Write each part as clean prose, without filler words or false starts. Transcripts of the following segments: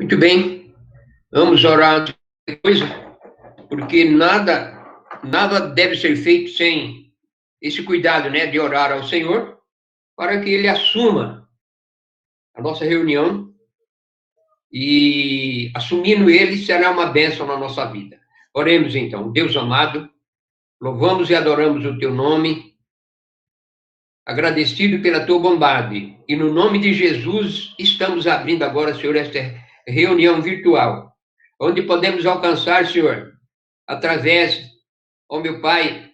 Muito bem, vamos orar depois, porque nada deve ser feito sem esse cuidado, né, de orar ao Senhor, para que Ele assuma a nossa reunião e, assumindo Ele, será uma bênção na nossa vida. Oremos então. Deus amado, louvamos e adoramos o Teu nome, agradecido pela Tua bondade, e no nome de Jesus estamos abrindo agora, Senhor, esta reunião virtual, onde podemos alcançar, Senhor, através, ó meu Pai,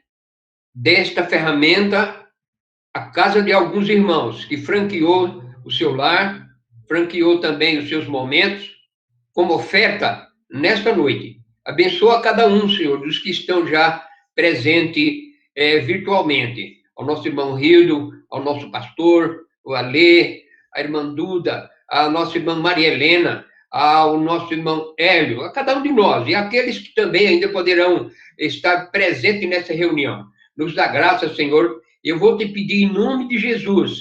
desta ferramenta, a casa de alguns irmãos, que franqueou o seu lar, franqueou também os seus momentos, como oferta nesta noite. Abençoa cada um, Senhor, dos que estão já presentes virtualmente. Ao nosso irmão Rildo, ao nosso pastor, o Alê, a irmã Duda, a nossa irmã Maria Helena, ao nosso irmão Hélio, a cada um de nós, e aqueles que também ainda poderão estar presentes nessa reunião. Nos dá graça, Senhor. Eu vou te pedir em nome de Jesus,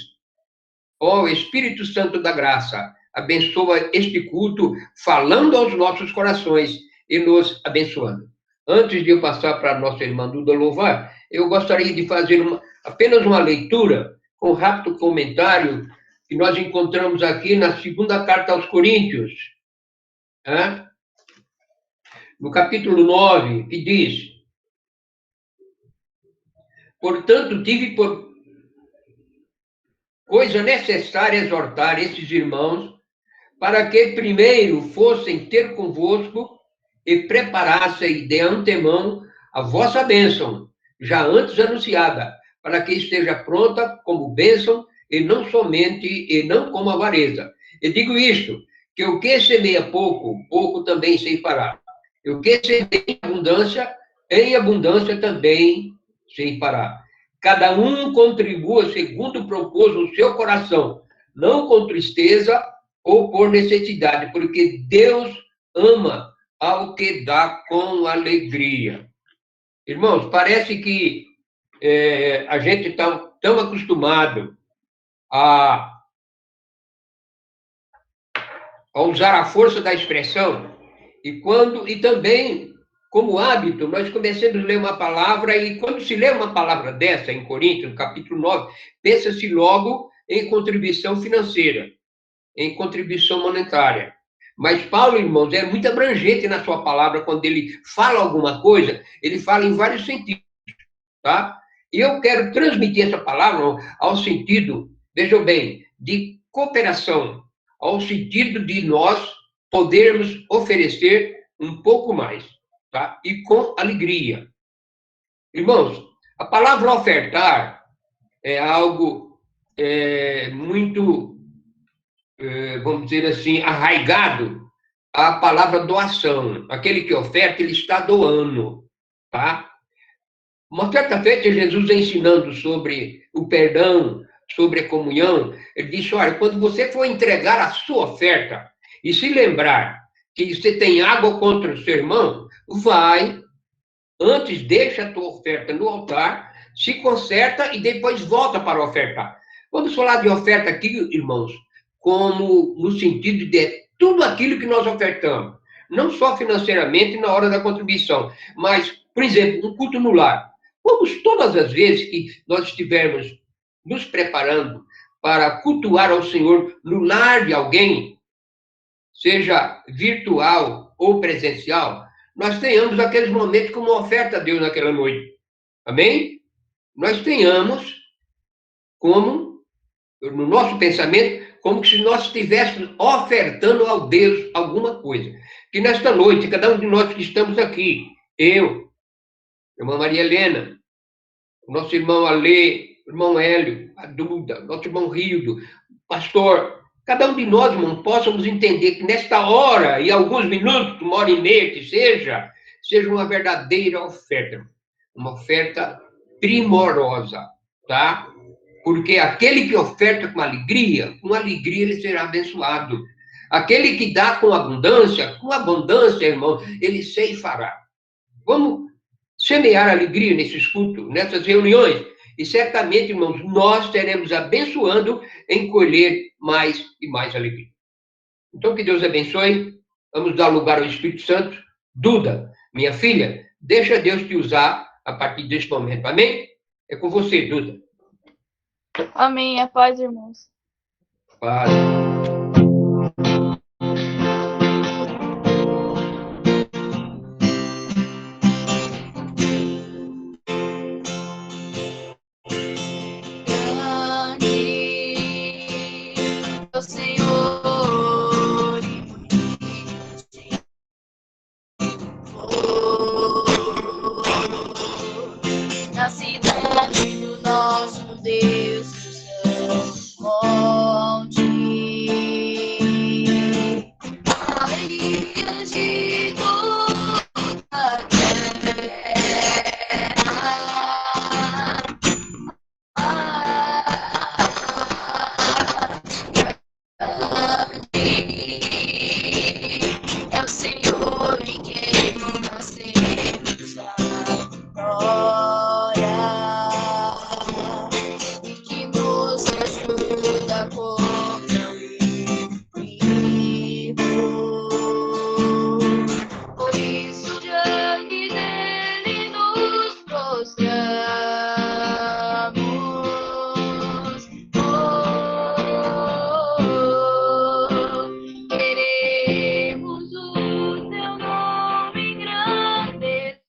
ó Espírito Santo da graça, abençoa este culto, falando aos nossos corações e nos abençoando. Antes de eu passar para a nossa irmã Duda louvar, eu gostaria de fazer apenas uma leitura, com um rápido comentário, que nós encontramos aqui na segunda carta aos Coríntios, no capítulo 9, que diz: portanto, tive por coisa necessária exortar esses irmãos, para que primeiro fossem ter convosco e preparassem de antemão a vossa bênção, já antes anunciada, para que esteja pronta como bênção, e não somente, e não como avareza. Eu digo isto, que o que semeia pouco, pouco também ceifará. E o que semeia em abundância também ceifará. Cada um contribua segundo propôs no seu coração, não com tristeza ou por necessidade, porque Deus ama ao que dá com alegria. Irmãos, parece que a gente está tão acostumado a usar a força da expressão, e também, como hábito, nós começamos a ler uma palavra, e quando se lê uma palavra dessa, em Coríntios, no capítulo 9, pensa-se logo em contribuição financeira, em contribuição monetária. Mas Paulo, irmãos, é muito abrangente na sua palavra. Quando ele fala alguma coisa, ele fala em vários sentidos, tá? E eu quero transmitir essa palavra ao sentido, vejam bem, de cooperação, ao sentido de nós podermos oferecer um pouco mais, tá? E com alegria. Irmãos, a palavra ofertar é algo muito, vamos dizer assim, arraigado à palavra doação. Aquele que oferta, ele está doando, tá? Uma certa feita, Jesus ensinando sobre o perdão, sobre a comunhão, ele disse: olha, quando você for entregar a sua oferta e se lembrar que você tem água contra o seu irmão, vai, antes deixa a tua oferta no altar, se conserta e depois volta para ofertar. Vamos falar de oferta aqui, irmãos, como no sentido de tudo aquilo que nós ofertamos, não só financeiramente na hora da contribuição, mas, por exemplo, um culto no lar. Vamos, todas as vezes que nós estivermos nos preparando para cultuar ao Senhor no lar de alguém, seja virtual ou presencial, nós tenhamos aqueles momentos como oferta a Deus naquela noite. Amém? Nós tenhamos como, no nosso pensamento, como se nós estivéssemos ofertando ao Deus alguma coisa. Que nesta noite, cada um de nós que estamos aqui, eu, irmã Maria Helena, nosso irmão Alê, irmão Hélio, a Duda, nosso irmão Rildo, pastor, cada um de nós, irmão, possamos entender que nesta hora, e alguns minutos, uma hora e meia que seja uma verdadeira oferta, uma oferta primorosa, tá? Porque aquele que oferta com alegria ele será abençoado. Aquele que dá com abundância, irmão, ele ceifará. Vamos semear alegria nesses cultos, nessas reuniões, e certamente, irmãos, nós teremos abençoando em colher mais e mais alegria. Então, que Deus abençoe. Vamos dar lugar ao Espírito Santo. Duda, minha filha, deixa Deus te usar a partir deste momento. Amém? É com você, Duda. Amém. A paz, irmãos. Paz. O Senhor na cidade do nosso Deus, monte, alegria de toda a é o Senhor em quem nós temos a glória e que nos ajuda contra o inimigo. Por isso diante dele nos prostramos. Queremos o teu nome engrandecer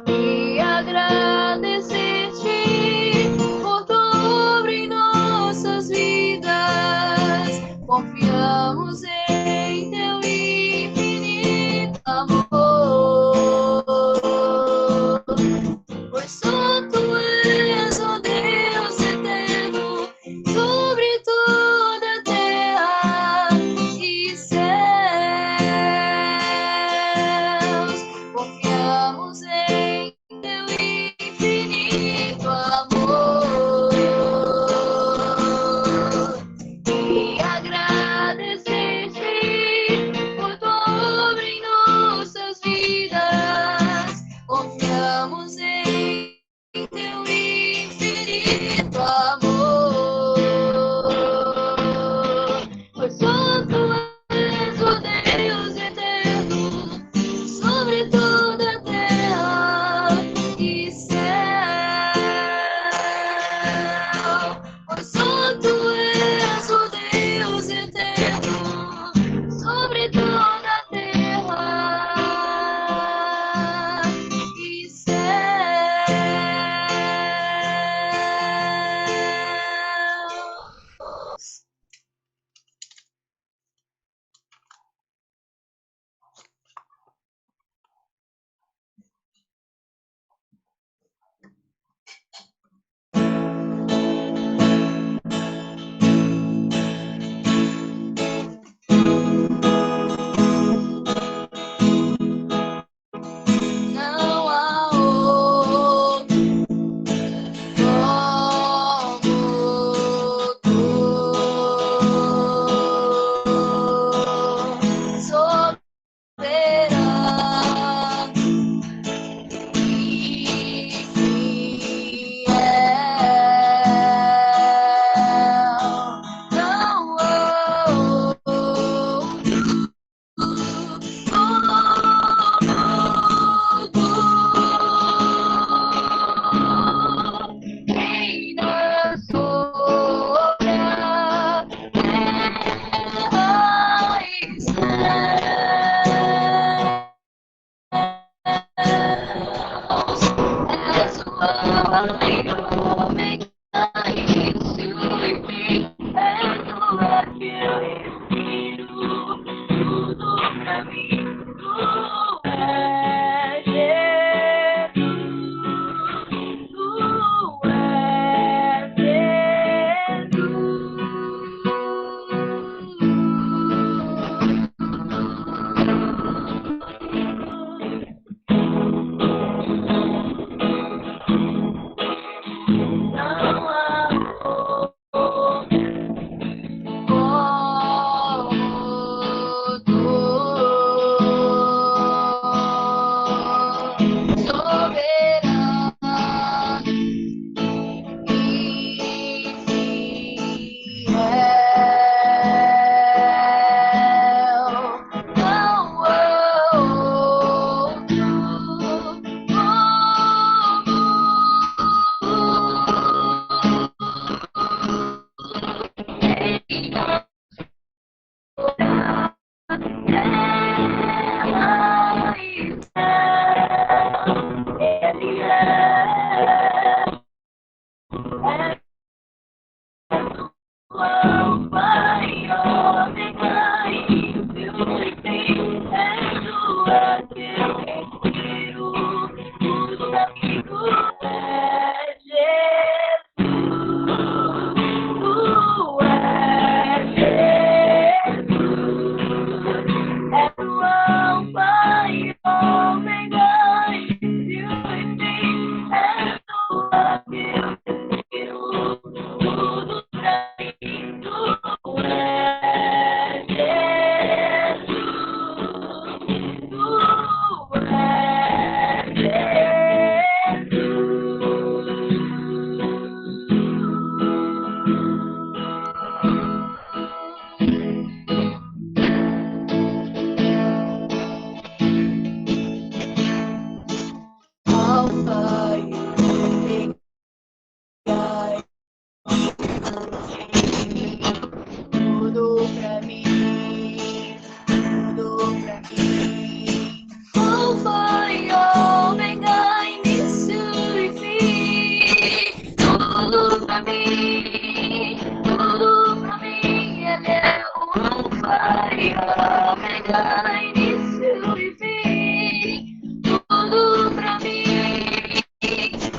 e agradecer-te por tua obra em nossas vidas. Confiamos em teu infinito amor, pois só tu és, ó Deus eterno, sobre toda a terra e céus. Confiamos em teu infinito amor e agradecer-te por tua obra em nossas vidas. Confiamos em teu infinito amor, pois só tu és o Deus eterno, sobre toda a terra e céu. Pois só tu és o Deus eterno, sobre toda a terra e céu. Não há outro como tu, soberano e fiel. Não há outro reina sobre a terra e céus. És o Alfa e o Ômega, início e fim. És o ar que eu respiro, tudo pra mim. Tu és Jesus, tu és Não há como tu. Ômega, início e fim, tudo pra mim,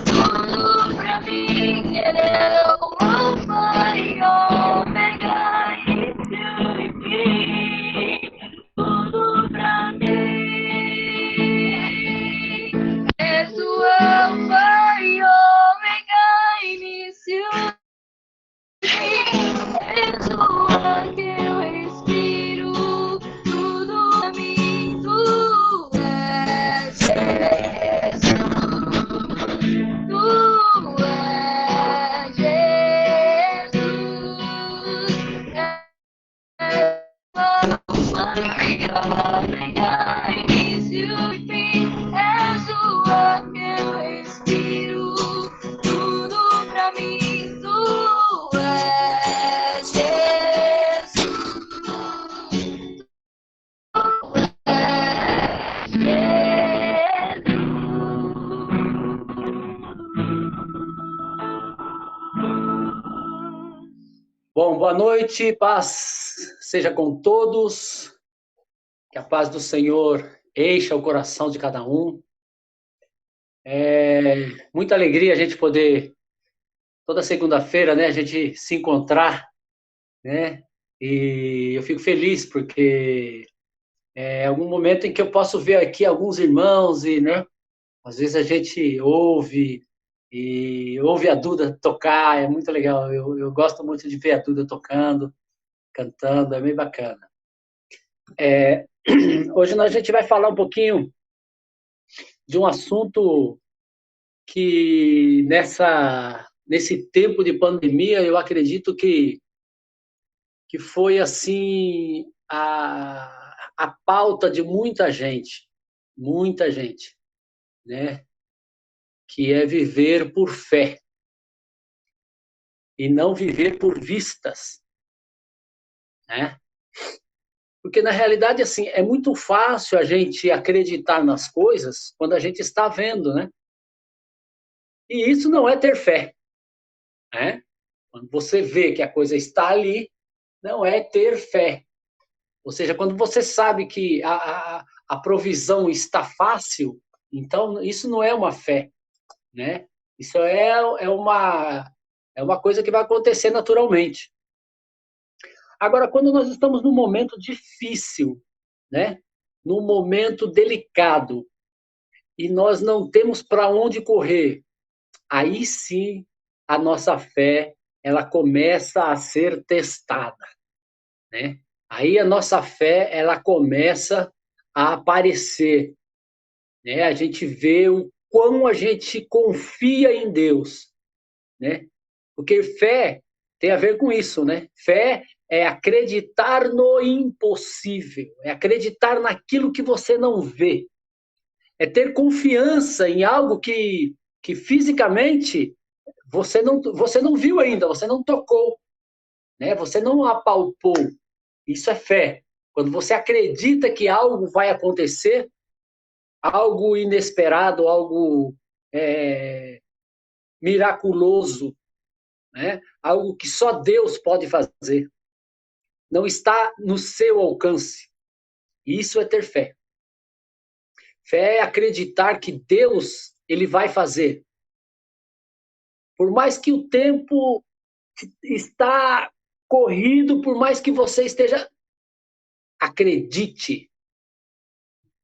tudo pra mim. Ele é o Alfa e Ômega, início e fim, tudo pra mim. És o Alfa e Ômega, início e fim. És o ar que eu respiro, tudo pra mim, tu és Jesus. Tu és Jesus. Início e fim, és o ar que eu respiro, tudo pra mim, tu és Jesus, tu és Jesus. Bom, boa noite, paz seja com todos, que a paz do Senhor encha o coração de cada um. Muita alegria a gente poder, toda segunda-feira, né, a gente se encontrar, né, e eu fico feliz porque é algum momento em que eu posso ver aqui alguns irmãos e, né, às vezes a gente ouve a Duda tocar, é muito legal, eu gosto muito de ver a Duda tocando, cantando, é bem bacana. Hoje a gente vai falar um pouquinho de um assunto que nesse tempo de pandemia eu acredito que foi assim a pauta de muita gente, né? Que é viver por fé e não viver por vistas, né? Porque, na realidade, assim, é muito fácil a gente acreditar nas coisas quando a gente está vendo, né? E isso não é ter fé, né? Quando você vê que a coisa está ali, não é ter fé. Ou seja, quando você sabe que a provisão está fácil, então isso não é uma fé, né? Isso é uma coisa que vai acontecer naturalmente. Agora, quando nós estamos num momento difícil, né? Num momento delicado, e nós não temos para onde correr, aí sim a nossa fé ela começa a ser testada, né? Aí a nossa fé ela começa a aparecer, né? A gente vê o quão a gente confia em Deus, né? Porque fé tem a ver com isso, né? Fé é acreditar no impossível, é acreditar naquilo que você não vê, é ter confiança em algo que fisicamente você não viu ainda, você não tocou, né? Você não apalpou. Isso é fé. Quando você acredita que algo vai acontecer, algo inesperado, algo miraculoso, né? Algo que só Deus pode fazer. Não está no seu alcance. Isso é ter fé. Fé é acreditar que Deus ele vai fazer. Por mais que o tempo está corrido, por mais que você esteja, acredite.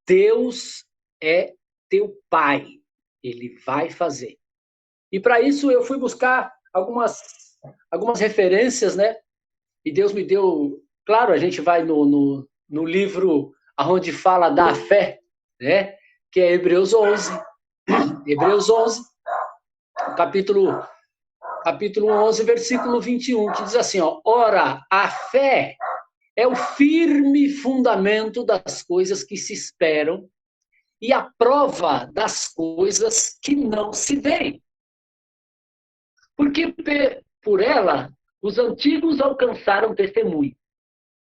Deus é teu Pai. Ele vai fazer. E para isso eu fui buscar algumas referências, né? E Deus me deu... Claro, a gente vai no livro onde fala da fé, né? Que é Hebreus 11. Hebreus 11, capítulo 11, versículo 21, que diz assim, ó, ora, a fé é o firme fundamento das coisas que se esperam e a prova das coisas que não se veem. Porque por ela os antigos alcançaram testemunho.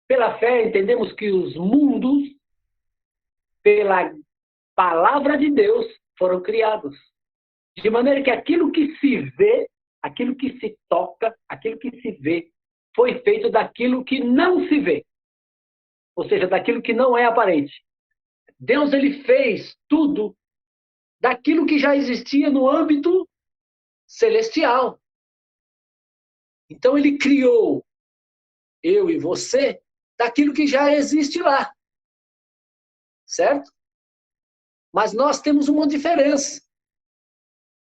Pela fé entendemos que os mundos, pela palavra de Deus, foram criados. De maneira que aquilo que se vê, aquilo que se toca, aquilo que se vê, foi feito daquilo que não se vê. ou seja, daquilo que não é aparente. Deus, ele fez tudo daquilo que já existia no âmbito celestial. Então, ele criou eu e você daquilo que já existe lá. Certo? Mas nós temos uma diferença,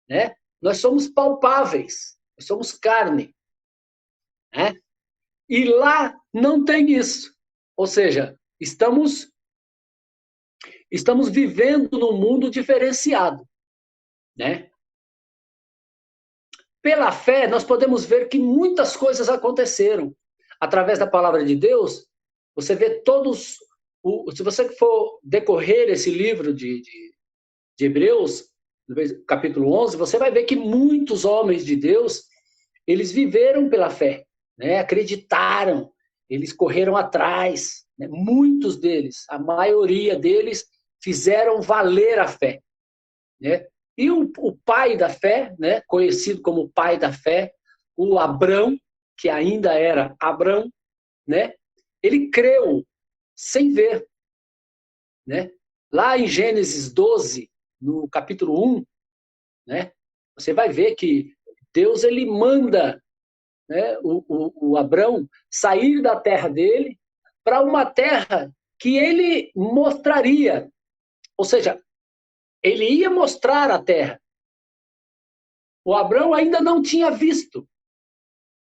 né? Nós somos palpáveis, nós somos carne, né? E lá não tem isso. Ou seja, estamos vivendo num mundo diferenciado, né? Pela fé, nós podemos ver que muitas coisas aconteceram. Através da palavra de Deus, você vê todos... Se você for decorrer esse livro de Hebreus, capítulo 11, você vai ver que muitos homens de Deus, eles viveram pela fé, né? Acreditaram, eles correram atrás, né? Muitos deles, a maioria deles, fizeram valer a fé, né? E o pai da fé, né? Conhecido como pai da fé, o Abrão, que ainda era Abrão, né? Ele creu sem ver, né? Lá em Gênesis 12, no capítulo 1, né? Você vai ver que Deus, ele manda, né, o Abrão sair da terra dele para uma terra que ele mostraria. Ou seja, ele ia mostrar a terra. O Abrão ainda não tinha visto,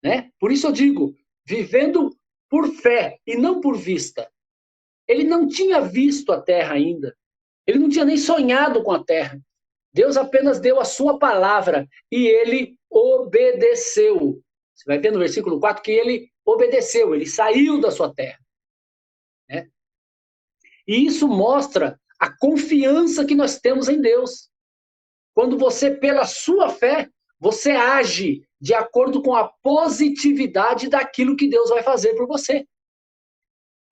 né? Por isso eu digo, vivendo por fé e não por vista. Ele não tinha visto a terra ainda. Ele não tinha nem sonhado com a terra. Deus apenas deu a sua palavra e ele obedeceu. Você vai ver no versículo 4 que ele obedeceu, ele saiu da sua terra, né? E isso mostra a confiança que nós temos em Deus. Quando você, pela sua fé, você age de acordo com a positividade daquilo que Deus vai fazer por você.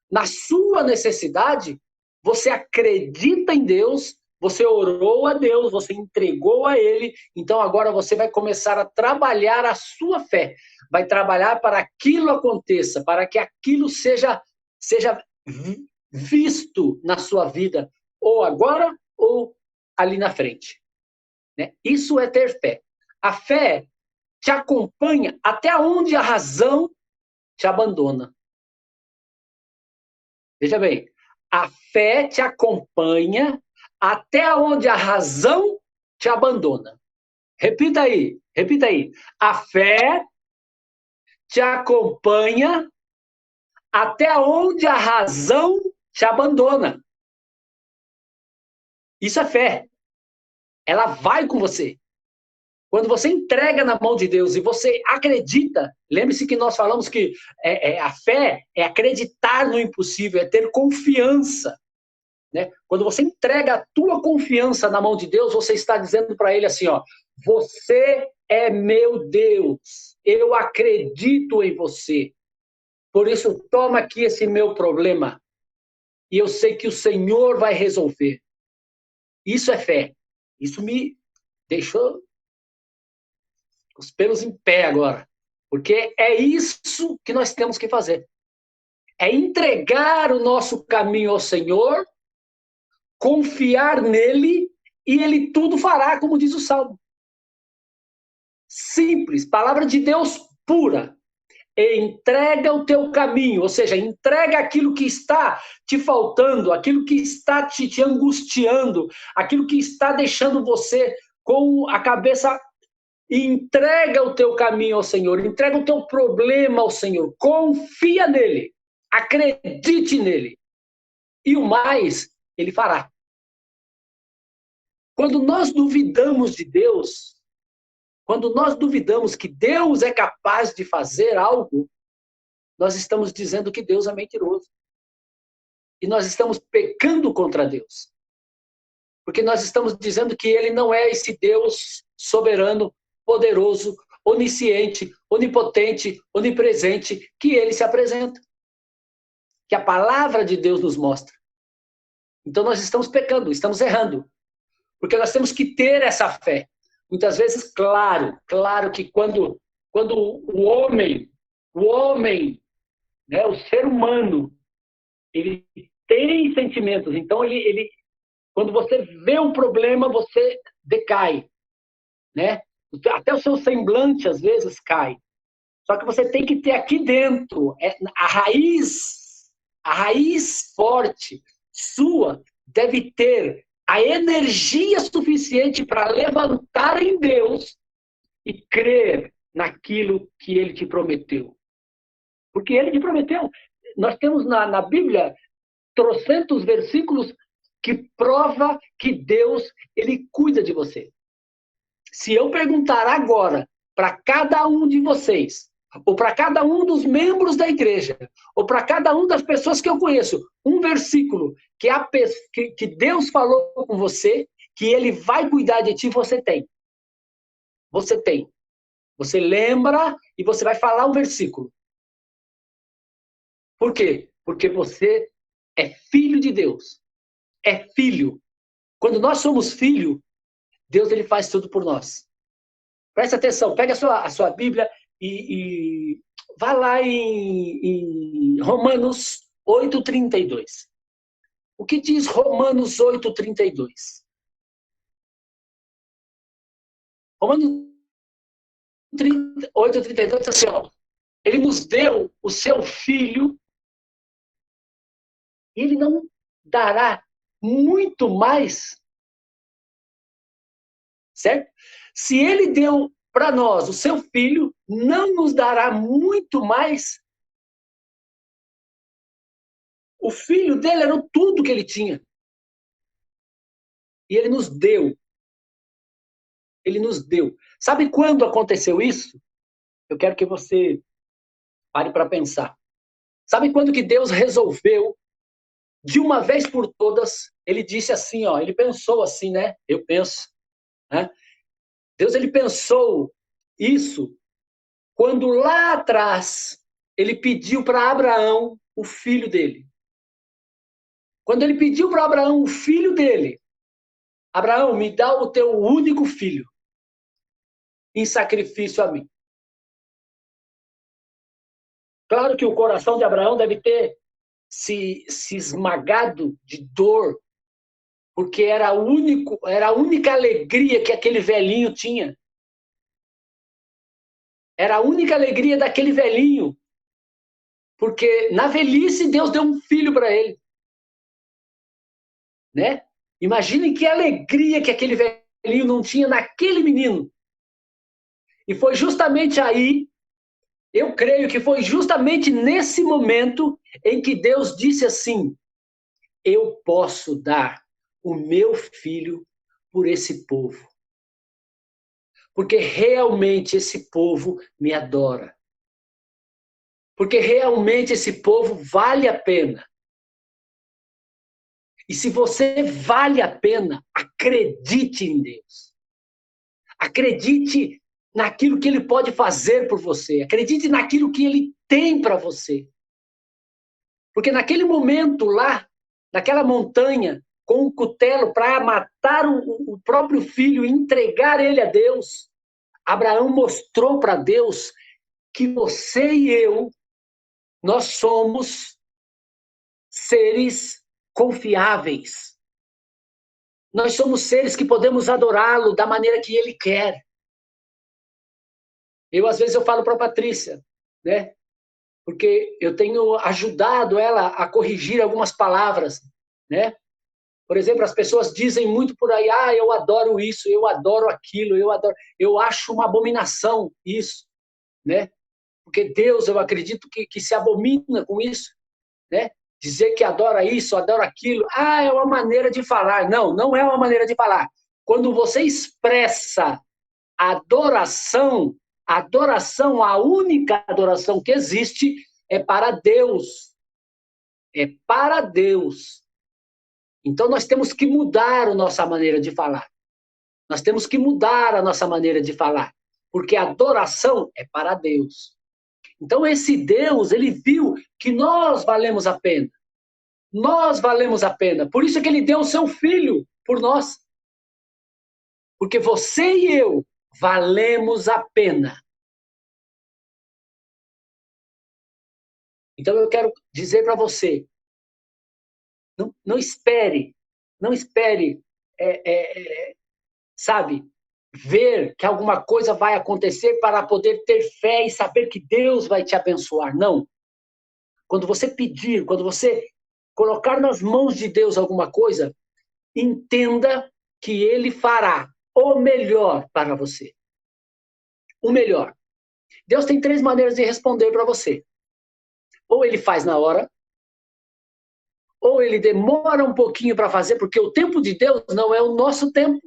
Na sua necessidade, você acredita em Deus, você orou a Deus, você entregou a Ele, então agora você vai começar a trabalhar a sua fé. Vai trabalhar para aquilo aconteça, para que aquilo seja visto na sua vida, ou agora, ou ali na frente, né? Isso é ter fé. A fé te acompanha até onde a razão te abandona. Veja bem, a fé te acompanha até onde a razão te abandona. Repita aí, repita aí. A fé te acompanha até onde a razão te abandona. Isso é fé. Ela vai com você. Quando você entrega na mão de Deus e você acredita, lembre-se que nós falamos que a fé é acreditar no impossível, é ter confiança, né? Quando você entrega a tua confiança na mão de Deus, você está dizendo para Ele assim, ó, você é meu Deus, eu acredito em você, por isso toma aqui esse meu problema, e eu sei que o Senhor vai resolver. Isso é fé. Isso me deixou os pelos em pé agora. Porque é isso que nós temos que fazer. É entregar o nosso caminho ao Senhor, confiar nele, e ele tudo fará, como diz o Salmo. Simples, palavra de Deus pura. Entrega o teu caminho, ou seja, entrega aquilo que está te faltando, aquilo que está te angustiando, aquilo que está deixando você com a cabeça. Entrega o teu caminho ao Senhor, entrega o teu problema ao Senhor, confia nele, acredite nele, e o mais ele fará. Quando nós duvidamos de Deus, quando nós duvidamos que Deus é capaz de fazer algo, nós estamos dizendo que Deus é mentiroso. E nós estamos pecando contra Deus. Porque nós estamos dizendo que ele não é esse Deus soberano, poderoso, onisciente, onipotente, onipresente, que ele se apresenta. Que a palavra de Deus nos mostra. Então nós estamos pecando, estamos errando. Porque nós temos que ter essa fé. Muitas vezes, claro que quando o homem, né, o ser humano, ele tem sentimentos. Então, quando você vê um problema, você decai, né? Até o seu semblante, às vezes, cai. Só que você tem que ter aqui dentro a raiz forte sua deve ter a energia suficiente para levantar em Deus e crer naquilo que Ele te prometeu. Porque Ele te prometeu. Nós temos na Bíblia trocentos versículos que prova que Deus, Ele cuida de você. Se eu perguntar agora para cada um de vocês, ou para cada um dos membros da igreja, ou para cada uma das pessoas que eu conheço, um versículo que Deus falou com você, que Ele vai cuidar de ti, você tem. Você tem. Você lembra e você vai falar um versículo. Por quê? Porque você é filho de Deus. É filho. Quando nós somos filho, Deus ele faz tudo por nós. Presta atenção, pega a sua Bíblia e vá lá em Romanos 8:32. O que diz Romanos 8:32? Romanos 8:32 diz assim, ó, ele nos deu o seu filho e ele não dará muito mais, certo? Se ele deu para nós o seu filho, não nos dará muito mais? O filho dele era tudo que ele tinha. E ele nos deu. Ele nos deu. Sabe quando aconteceu isso? Eu quero que você pare para pensar. Sabe quando que Deus resolveu, de uma vez por todas, ele disse assim, ó, ele pensou assim, né? Eu penso, né? Deus, ele pensou isso quando lá atrás ele pediu para Abraão o filho dele. Quando ele pediu para Abraão o filho dele, Abraão, me dá o teu único filho em sacrifício a mim. Claro que o coração de Abraão deve ter se esmagado de dor, porque era a única alegria que aquele velhinho tinha. Era a única alegria daquele velhinho. Porque na velhice Deus deu um filho para ele. Né? Imaginem que alegria que aquele velhinho não tinha naquele menino. E foi justamente aí, eu creio que foi justamente nesse momento em que Deus disse assim, eu posso dar o meu filho por esse povo. Porque realmente esse povo me adora. Porque realmente esse povo vale a pena. E se você vale a pena, acredite em Deus. Acredite naquilo que Ele pode fazer por você. Acredite naquilo que Ele tem para você. Porque naquele momento lá, naquela montanha, com um cutelo para matar o próprio filho e entregar ele a Deus, Abraão mostrou para Deus que você e eu, nós somos seres confiáveis. Nós somos seres que podemos adorá-lo da maneira que ele quer. Às vezes, eu falo para a Patrícia, né? Porque eu tenho ajudado ela a corrigir algumas palavras, né? Por exemplo, as pessoas dizem muito por aí, eu adoro isso, eu adoro aquilo, eu acho uma abominação isso, né? Porque Deus, eu acredito que se abomina com isso, né? Dizer que adora isso, adora aquilo, é uma maneira de falar. Não, não é uma maneira de falar. Quando você expressa adoração, a única adoração que existe é para Deus. É para Deus. Então, nós temos que mudar a nossa maneira de falar. Nós temos que mudar a nossa maneira de falar. Porque a adoração é para Deus. Então, esse Deus, ele viu que nós valemos a pena. Nós valemos a pena. Por isso que ele deu o seu filho por nós. Porque você e eu valemos a pena. Então, eu quero dizer para você Não espere, não espere, sabe, ver que alguma coisa vai acontecer para poder ter fé e saber que Deus vai te abençoar. Não. Quando você pedir, quando você colocar nas mãos de Deus alguma coisa, entenda que Ele fará o melhor para você. O melhor. Deus tem 3 maneiras de responder para você. Ou Ele faz na hora, ou Ele demora um pouquinho para fazer, porque o tempo de Deus não é o nosso tempo.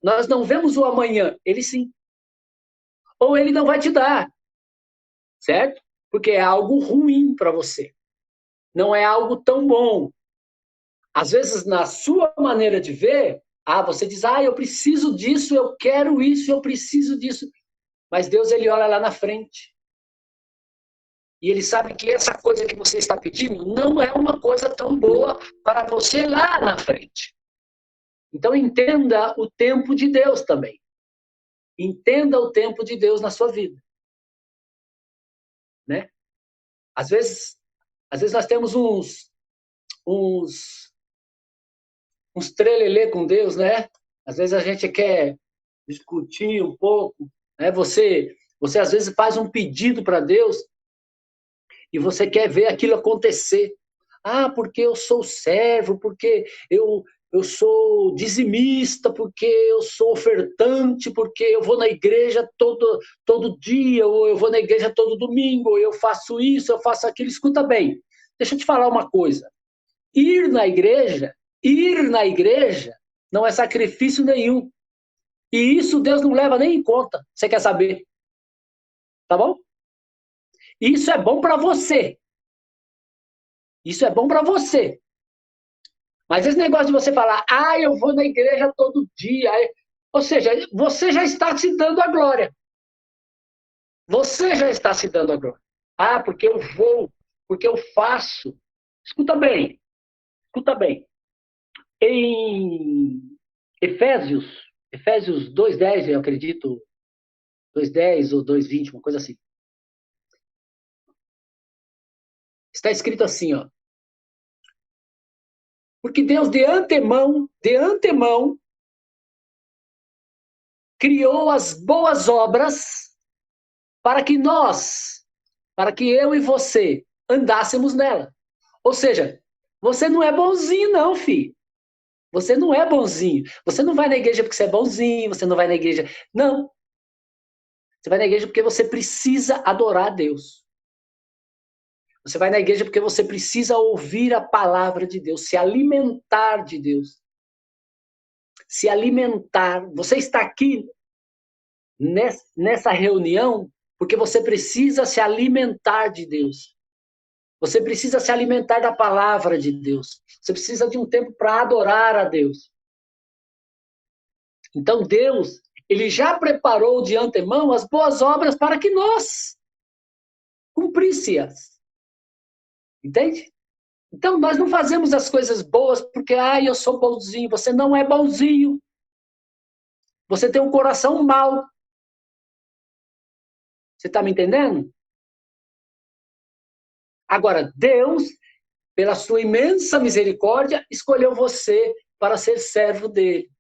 Nós não vemos o amanhã, Ele sim. Ou Ele não vai te dar, certo? Porque é algo ruim para você. Não é algo tão bom. Às vezes, na sua maneira de ver, você diz, eu preciso disso, eu quero isso, eu preciso disso. Mas Deus, Ele olha lá na frente. E Ele sabe que essa coisa que você está pedindo não é uma coisa tão boa para você lá na frente. Então, entenda o tempo de Deus também. Entenda o tempo de Deus na sua vida. Né? Às vezes nós temos uns trelelê com Deus, né? Às vezes a gente quer discutir um pouco, né? Você às vezes faz um pedido para Deus e você quer ver aquilo acontecer. Porque eu sou servo, porque eu sou dizimista, porque eu sou ofertante, porque eu vou na igreja todo dia, ou eu vou na igreja todo domingo, ou eu faço isso, eu faço aquilo. Escuta bem, deixa eu te falar uma coisa. Ir na igreja não é sacrifício nenhum. E isso Deus não leva nem em conta. Você quer saber? Tá bom? Isso é bom para você. Isso é bom para você. Mas esse negócio de você falar, eu vou na igreja todo dia. Ou seja, você já está se dando a glória. Você já está se dando a glória. Porque eu vou, porque eu faço. Escuta bem. Em Efésios 2:10, eu acredito, 2:10 ou 2:20, uma coisa assim. Está escrito assim, ó. Porque Deus de antemão, criou as boas obras para que eu e você andássemos nela. Ou seja, você não é bonzinho não, filho. Você não é bonzinho. Você não vai na igreja porque você é bonzinho, você não vai na igreja... Não. Você vai na igreja porque você precisa adorar a Deus. Você vai na igreja porque você precisa ouvir a palavra de Deus, se alimentar de Deus. Se alimentar. Você está aqui nessa reunião porque você precisa se alimentar de Deus. Você precisa se alimentar da palavra de Deus. Você precisa de um tempo para adorar a Deus. Então Deus, Ele já preparou de antemão as boas obras para que nós cumpríssemos. Entende? Então nós não fazemos as coisas boas porque, eu sou bonzinho. Você não é bonzinho. Você tem um coração mau. Você está me entendendo? Agora, Deus, pela sua imensa misericórdia, escolheu você para ser servo dele.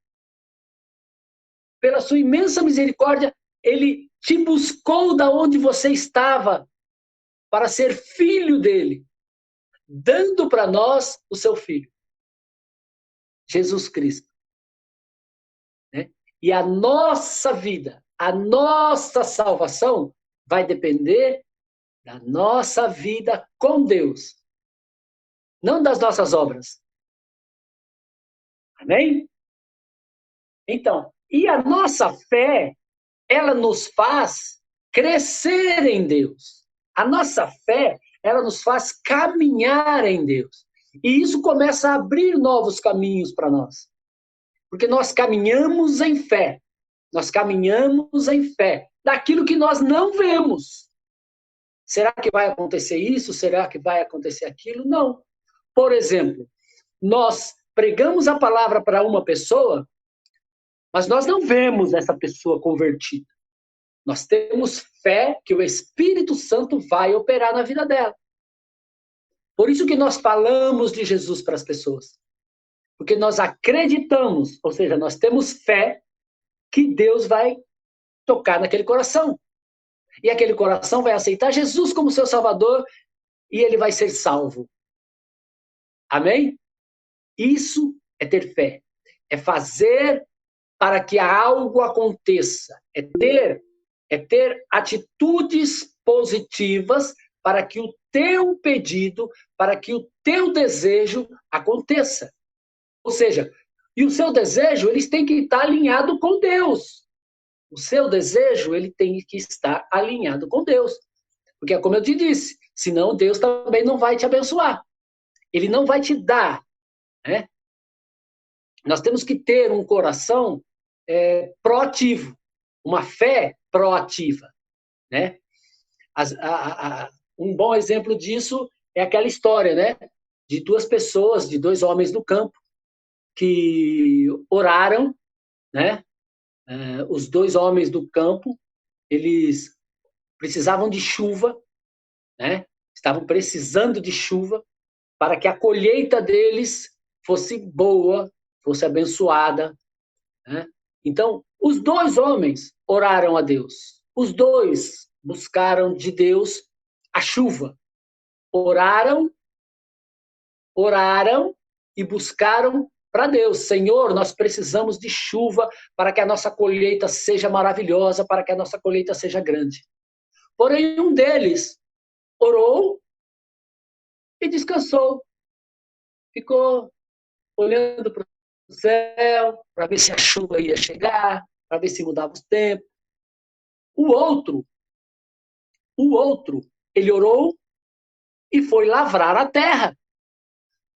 Pela sua imensa misericórdia, ele te buscou da onde você estava para ser filho dele, dando para nós o seu filho, Jesus Cristo. Né? E a nossa vida, a nossa salvação vai depender da nossa vida com Deus, não das nossas obras. Amém? Então, e a nossa fé, ela nos faz crescer em Deus. A nossa fé, ela nos faz caminhar em Deus. E isso começa a abrir novos caminhos para nós. Porque nós caminhamos em fé. Nós caminhamos em fé daquilo que nós não vemos. Será que vai acontecer isso? Será que vai acontecer aquilo? Não. Por exemplo, nós pregamos a palavra para uma pessoa, mas nós não vemos essa pessoa convertida. Nós temos fé que o Espírito Santo vai operar na vida dela. Por isso que nós falamos de Jesus para as pessoas. Porque nós acreditamos, ou seja, nós temos fé que Deus vai tocar naquele coração. E aquele coração vai aceitar Jesus como seu Salvador e ele vai ser salvo. Amém? Isso é ter fé. É fazer para que algo aconteça. É ter atitudes positivas para que o teu pedido, para que o teu desejo aconteça. Ou seja, e o seu desejo, eles têm que estar alinhado com Deus. O seu desejo, ele tem que estar alinhado com Deus. Porque é como eu te disse, senão Deus também não vai te abençoar. Ele não vai te dar, né? Nós temos que ter um coração proativo, uma fé proativa, né? Um bom exemplo disso é aquela história, né? De duas pessoas, de dois homens no campo, que oraram, né? Os dois homens do campo, eles precisavam de chuva, né? Estavam precisando de chuva para que a colheita deles fosse boa, fosse abençoada, né? Então, os dois homens oraram a Deus. Os dois buscaram de Deus a chuva. Oraram e buscaram para Deus. Senhor, nós precisamos de chuva para que a nossa colheita seja maravilhosa, para que a nossa colheita seja grande. Porém, um deles orou e descansou. Ficou olhando para o céu, para ver se a chuva ia chegar, para ver se mudava o tempo. O outro, ele orou e foi lavrar a terra.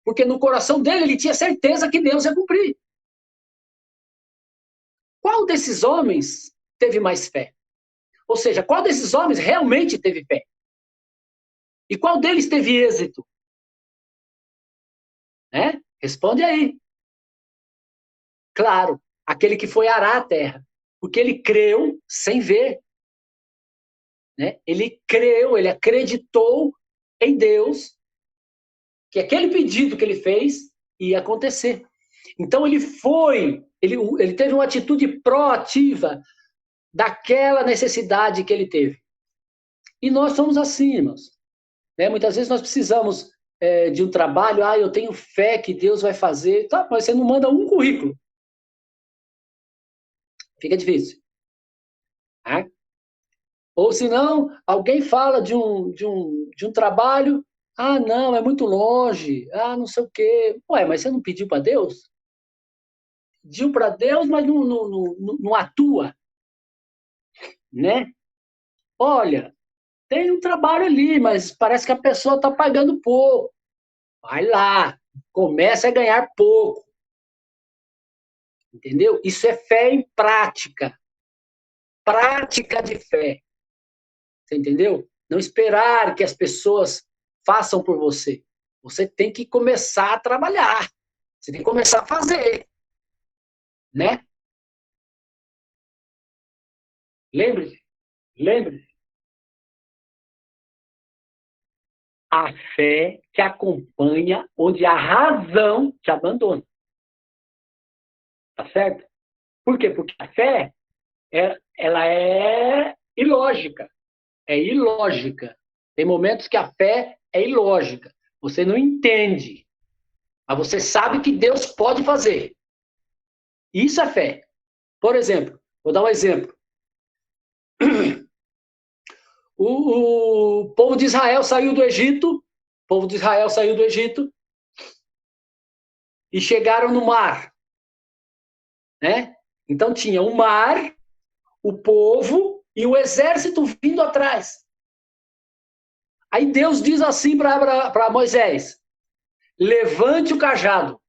Porque no coração dele ele tinha certeza que Deus ia cumprir. Qual desses homens teve mais fé? Ou seja, qual desses homens realmente teve fé? E qual deles teve êxito? Né? Responde aí. Claro, aquele que foi arar a terra. Porque ele creu sem ver. Né? Ele creu, ele acreditou em Deus que aquele pedido que ele fez ia acontecer. Então ele teve uma atitude proativa daquela necessidade que ele teve. E nós somos assim, irmãos. Né? Muitas vezes nós precisamos de um trabalho, eu tenho fé que Deus vai fazer, tá, mas você não manda um currículo. Fica difícil. Tá? Ou se não, alguém fala de um trabalho, não, é muito longe, não sei o quê. Ué, mas você não pediu para Deus? Pediu para Deus, mas não atua. Né? Olha, tem um trabalho ali, mas parece que a pessoa está pagando pouco. Vai lá, começa a ganhar pouco. Entendeu? Isso é fé em prática. Prática de fé. Você entendeu? Não esperar que as pessoas façam por você. Você tem que começar a trabalhar. Você tem que começar a fazer. Né? Lembre-se. A fé te acompanha onde a razão te abandona. Tá certo? Por quê? Porque a fé, ela é ilógica. É ilógica. Tem momentos que a fé é ilógica. Você não entende. Mas você sabe que Deus pode fazer. Isso é fé. Por exemplo, vou dar um exemplo. O povo de Israel saiu do Egito. E chegaram no mar. Né? Então tinha o mar, o povo e o exército vindo atrás. Aí Deus diz assim para Moisés: levante o cajado.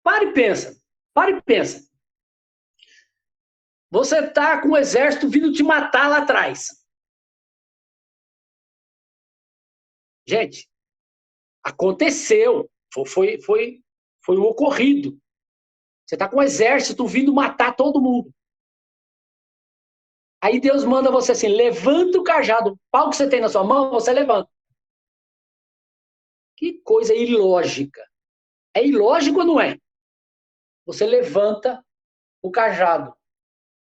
Pare e pensa. Você está com o exército vindo te matar lá atrás. Gente, aconteceu. Foi o ocorrido. Você está com o exército vindo matar todo mundo. Aí Deus manda você assim, levanta o cajado. O pau que você tem na sua mão, você levanta. Que coisa ilógica. É ilógico ou não é? Você levanta o cajado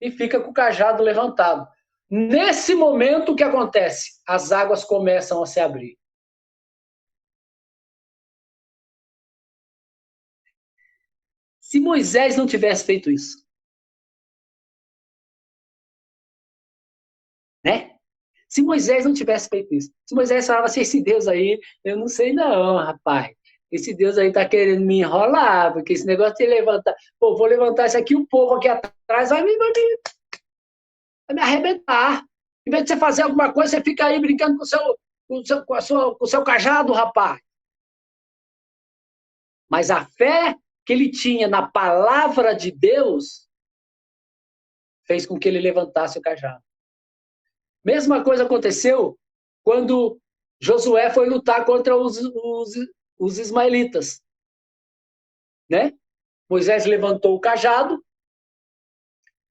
e fica com o cajado levantado. Nesse momento, o que acontece? As águas começam a se abrir. Se Moisés não tivesse feito isso, né? Se Moisés não tivesse feito isso, se Moisés falava assim, esse Deus aí, eu não sei não, rapaz. Esse Deus aí tá querendo me enrolar, porque esse negócio de levantar, pô, vou levantar isso aqui, o povo aqui atrás vai me arrebentar. Em vez de você fazer alguma coisa, você fica aí brincando com o seu cajado, rapaz. Mas a fé que ele tinha na palavra de Deus fez com que ele levantasse o cajado. Mesma coisa aconteceu quando Josué foi lutar contra os ismaelitas. Né? Moisés levantou o cajado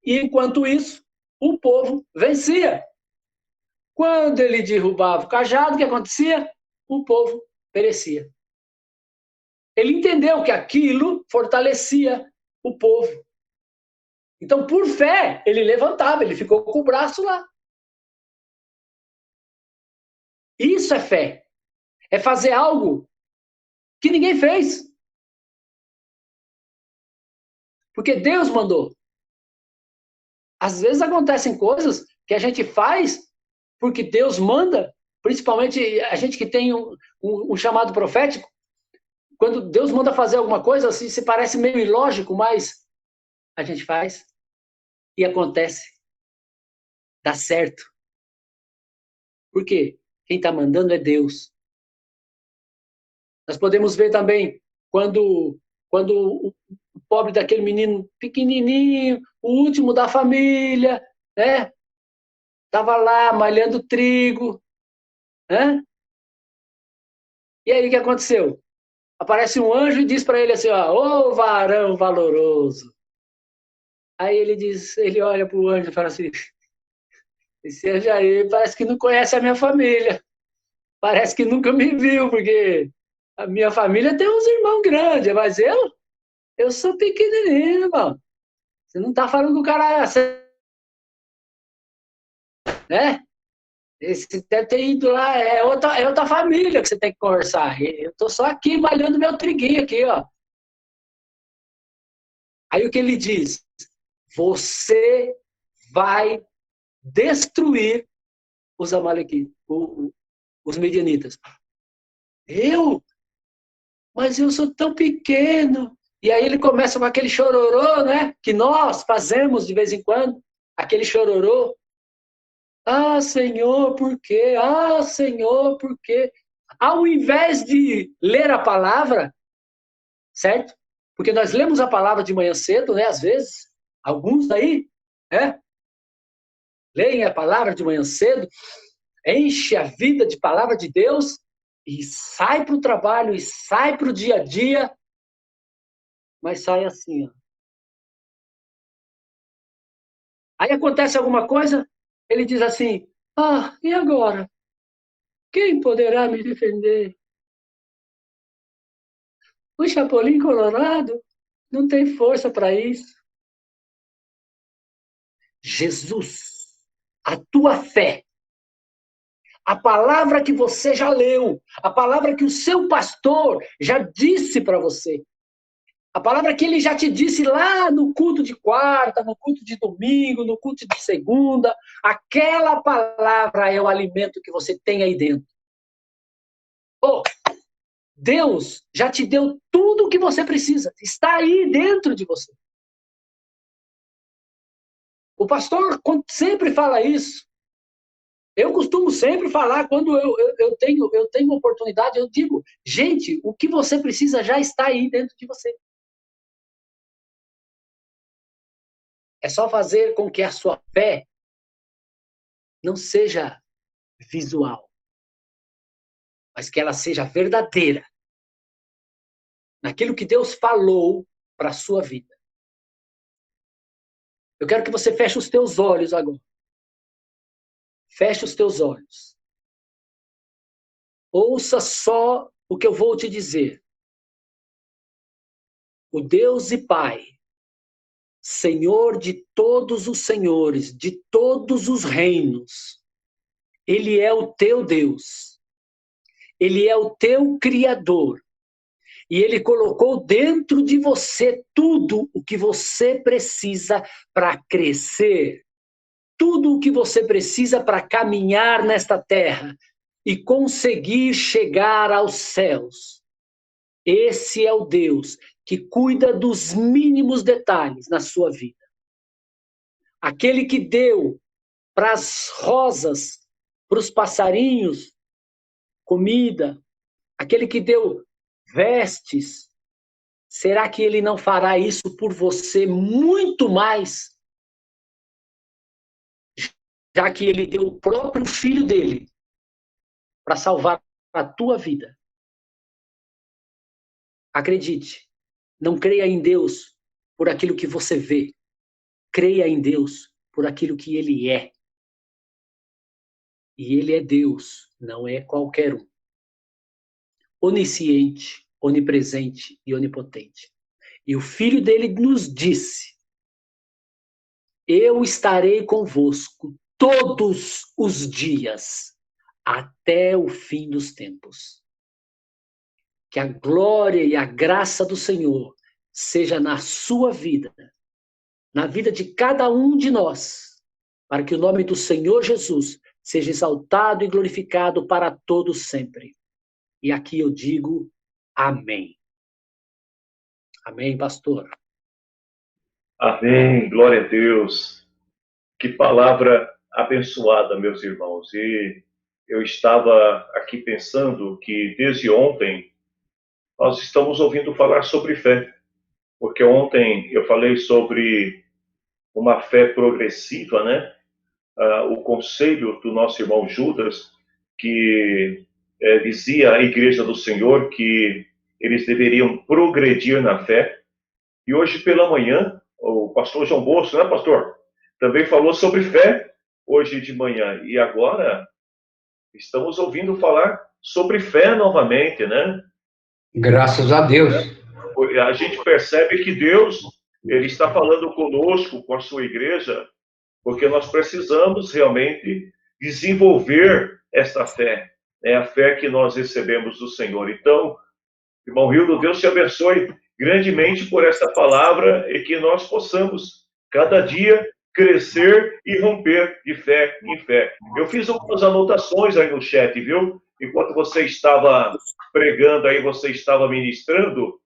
e, enquanto isso, o povo vencia. Quando ele derrubava o cajado, o que acontecia? O povo perecia. Ele entendeu que aquilo fortalecia o povo. Então, por fé, ele levantava, ele ficou com o braço lá. Isso é fé. É fazer algo que ninguém fez. Porque Deus mandou. Às vezes acontecem coisas que a gente faz porque Deus manda, principalmente a gente que tem um chamado profético. Quando Deus manda fazer alguma coisa, assim, se parece meio ilógico, mas a gente faz e acontece. Dá certo. Por quê? Quem está mandando é Deus. Nós podemos ver também quando o pobre daquele menino pequenininho, o último da família, né? Estava lá malhando trigo, né? E aí o que aconteceu? Aparece um anjo e diz para ele assim, ó, ô varão valoroso. Aí ele olha para o anjo e fala assim, esse anjo aí parece que não conhece a minha família. Parece que nunca me viu, porque a minha família tem uns irmãos grandes, mas eu sou pequenininho, irmão. Você não tá falando com o cara, né? Você deve ter ido lá, é outra família que você tem que conversar. Eu tô só aqui malhando meu triguinho aqui, ó. Aí o que ele diz? Você vai destruir os amalequitas, os medianitas. Eu? Mas eu sou tão pequeno. E aí ele começa com aquele chororô, né? Que nós fazemos de vez em quando. Aquele chororô. Ah, Senhor, por quê? Ah, Senhor, por quê? Ao invés de ler a palavra, certo? Porque nós lemos a palavra de manhã cedo, né? Às vezes, alguns aí, né? Leem a palavra de manhã cedo, enche a vida de palavra de Deus e sai para o trabalho, e sai para o dia a dia, mas sai assim, ó. Aí acontece alguma coisa, ele diz assim, ah, e agora? Quem poderá me defender? O Chapolin Colorado não tem força para isso. Jesus, a tua fé, a palavra que você já leu, a palavra que o seu pastor já disse para você, a palavra que ele já te disse lá no culto de quarta, no culto de domingo, no culto de segunda, aquela palavra é o alimento que você tem aí dentro. Oh, Deus já te deu tudo o que você precisa, está aí dentro de você. O pastor sempre fala isso. Eu costumo sempre falar, quando eu tenho oportunidade, eu digo, gente, o que você precisa já está aí dentro de você. É só fazer com que a sua fé não seja visual, mas que ela seja verdadeira. Naquilo que Deus falou para a sua vida. Eu quero que você feche os teus olhos agora. Feche os teus olhos. Ouça só o que eu vou te dizer. O Deus e Pai, Senhor de todos os senhores, de todos os reinos, Ele é o teu Deus. Ele é o teu Criador. E Ele colocou dentro de você tudo o que você precisa para crescer. Tudo o que você precisa para caminhar nesta terra e conseguir chegar aos céus. Esse é o Deus que cuida dos mínimos detalhes na sua vida. Aquele que deu para as rosas, para os passarinhos, comida, aquele que deu vestes, será que Ele não fará isso por você muito mais? Já que Ele deu o próprio Filho dele para salvar a tua vida. Acredite, não creia em Deus por aquilo que você vê. Creia em Deus por aquilo que Ele é. E Ele é Deus, não é qualquer um. Onisciente, onipresente e onipotente. E o Filho dele nos disse: eu estarei convosco todos os dias, até o fim dos tempos. Que a glória e a graça do Senhor seja na sua vida, na vida de cada um de nós, para que o nome do Senhor Jesus seja exaltado e glorificado para todos sempre. E aqui eu digo amém. Amém, pastor. Amém, glória a Deus. Que palavra abençoada, meus irmãos. E eu estava aqui pensando que desde ontem nós estamos ouvindo falar sobre fé. Porque ontem eu falei sobre uma fé progressiva, né? O conselho do nosso irmão Judas, que dizia à igreja do Senhor que eles deveriam progredir na fé. E hoje pela manhã, o pastor João Bosco, né, pastor? Também falou sobre fé hoje de manhã. E agora estamos ouvindo falar sobre fé novamente, né? Graças a Deus. A gente percebe que Deus, Ele está falando conosco, com a sua igreja, porque nós precisamos realmente desenvolver essa fé, né? A fé que nós recebemos do Senhor. Então, irmão Hildo, Deus te abençoe grandemente por essa palavra e que nós possamos, cada dia, crescer e romper de fé em fé. Eu fiz algumas anotações aí no chat, viu? Enquanto você estava pregando aí, você estava ministrando,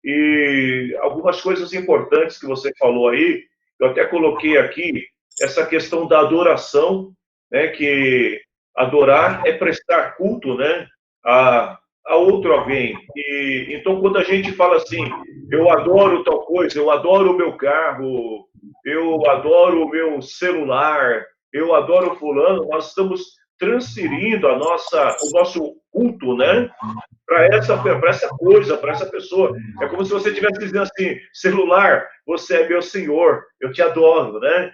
e algumas coisas importantes que você falou aí, eu até coloquei aqui, essa questão da adoração, né? Que adorar é prestar culto, né? A outro alguém. E então, quando a gente fala assim, eu adoro tal coisa, eu adoro o meu carro, eu adoro o meu celular, eu adoro fulano, nós estamos transferindo o nosso culto, né? Para essa coisa, para essa pessoa. É como se você estivesse dizendo assim, celular, você é meu Senhor, eu te adoro, né?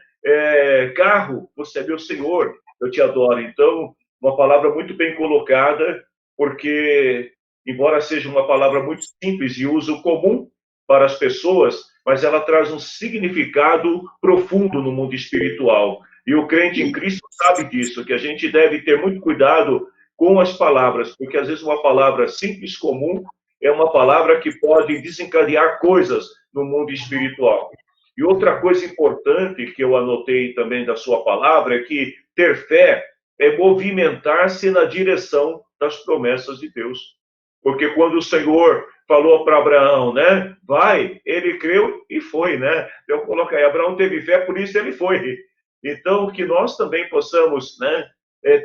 Carro, você é meu Senhor, eu te adoro. Então, uma palavra muito bem colocada, porque, embora seja uma palavra muito simples de uso comum para as pessoas, mas ela traz um significado profundo no mundo espiritual. E o crente em Cristo sabe disso, que a gente deve ter muito cuidado com as palavras, porque às vezes uma palavra simples, comum, é uma palavra que pode desencadear coisas no mundo espiritual. E outra coisa importante que eu anotei também da sua palavra é que ter fé é movimentar-se na direção das promessas de Deus. Porque quando o Senhor falou para Abraão, né? Vai, ele creu e foi, né? Eu coloquei aí, Abraão teve fé, por isso ele foi. Então, que nós também possamos, né,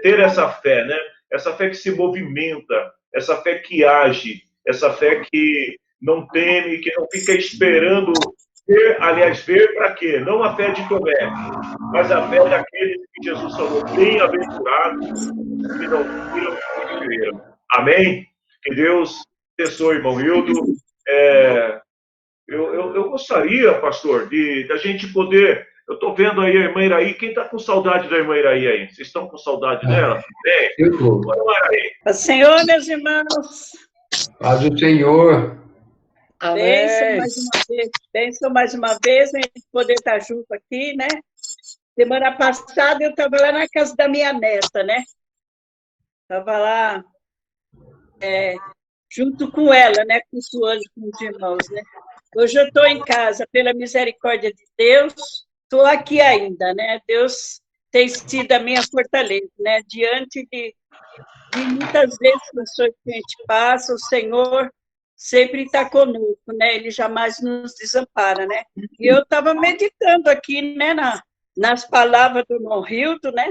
ter essa fé, né? Essa fé que se movimenta, essa fé que age, essa fé que não teme, que não fica esperando ver, aliás, ver para quê? Não a fé de Tomé, mas a fé daqueles que Jesus falou, bem-aventurados que não viram e creram. Amém? Que Deus abençoe, irmão Hildo. Eu gostaria, pastor, da gente poder... Eu estou vendo aí a irmã Iraí. Quem está com saudade da irmã Iraí aí? Vocês estão com saudade dela? Bem, Eu estou. O Senhor, meus irmãos. Paz do Senhor. Amém. Bênção mais uma vez, a gente poder estar junto aqui, né? Semana passada eu estava lá na casa da minha neta, né? Estava lá junto com ela, né? Cultuando com os irmãos, né? Hoje eu estou em casa, pela misericórdia de Deus, estou aqui ainda, né? Deus tem sido a minha fortaleza, né? Diante de muitas vezes situações que a gente passa, o Senhor sempre está conosco, né? Ele jamais nos desampara, né? E eu estava meditando aqui, né, nas palavras do irmão Hilton, né?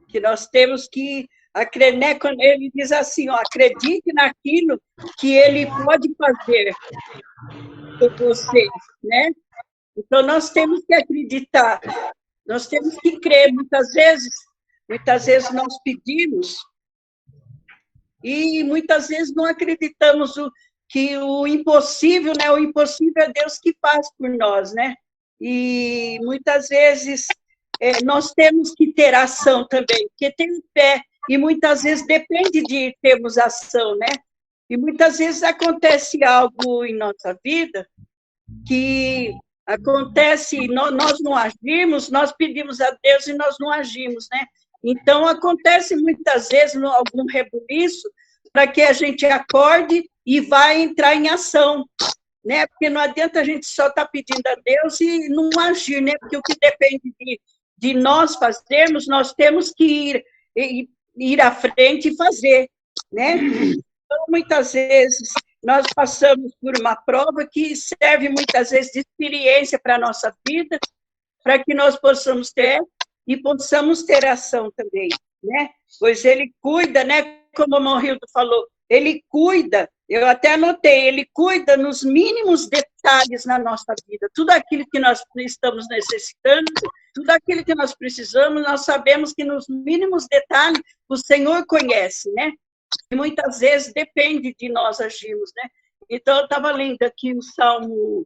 Que nós temos que acreditar, né? Quando ele diz assim, ó, acredite naquilo que ele pode fazer por vocês, né? Então, nós temos que acreditar, nós temos que crer. Muitas vezes nós pedimos e muitas vezes não acreditamos que o impossível, né? O impossível é Deus que faz por nós, né? E muitas vezes nós temos que ter ação também, porque tem fé, e muitas vezes depende de termos ação, né? E muitas vezes acontece algo em nossa vida que acontece, nós não agimos, nós pedimos a Deus e nós não agimos, né? Então, acontece muitas vezes algum rebuliço para que a gente acorde e vá entrar em ação, né? Porque não adianta a gente só estar pedindo a Deus e não agir, né? Porque o que depende de nós fazermos, nós temos que ir à frente e fazer, né? Então, muitas vezes, nós passamos por uma prova que serve muitas vezes de experiência para a nossa vida, para que nós possamos ter e possamos ter ação também, né? Pois ele cuida, né? Como o irmão Hilton falou, ele cuida, eu até anotei, ele cuida nos mínimos detalhes na nossa vida. Tudo aquilo que nós estamos necessitando, tudo aquilo que nós precisamos, nós sabemos que nos mínimos detalhes o Senhor conhece, né? E muitas vezes depende de nós agirmos, né? Então, eu estava lendo aqui o Salmo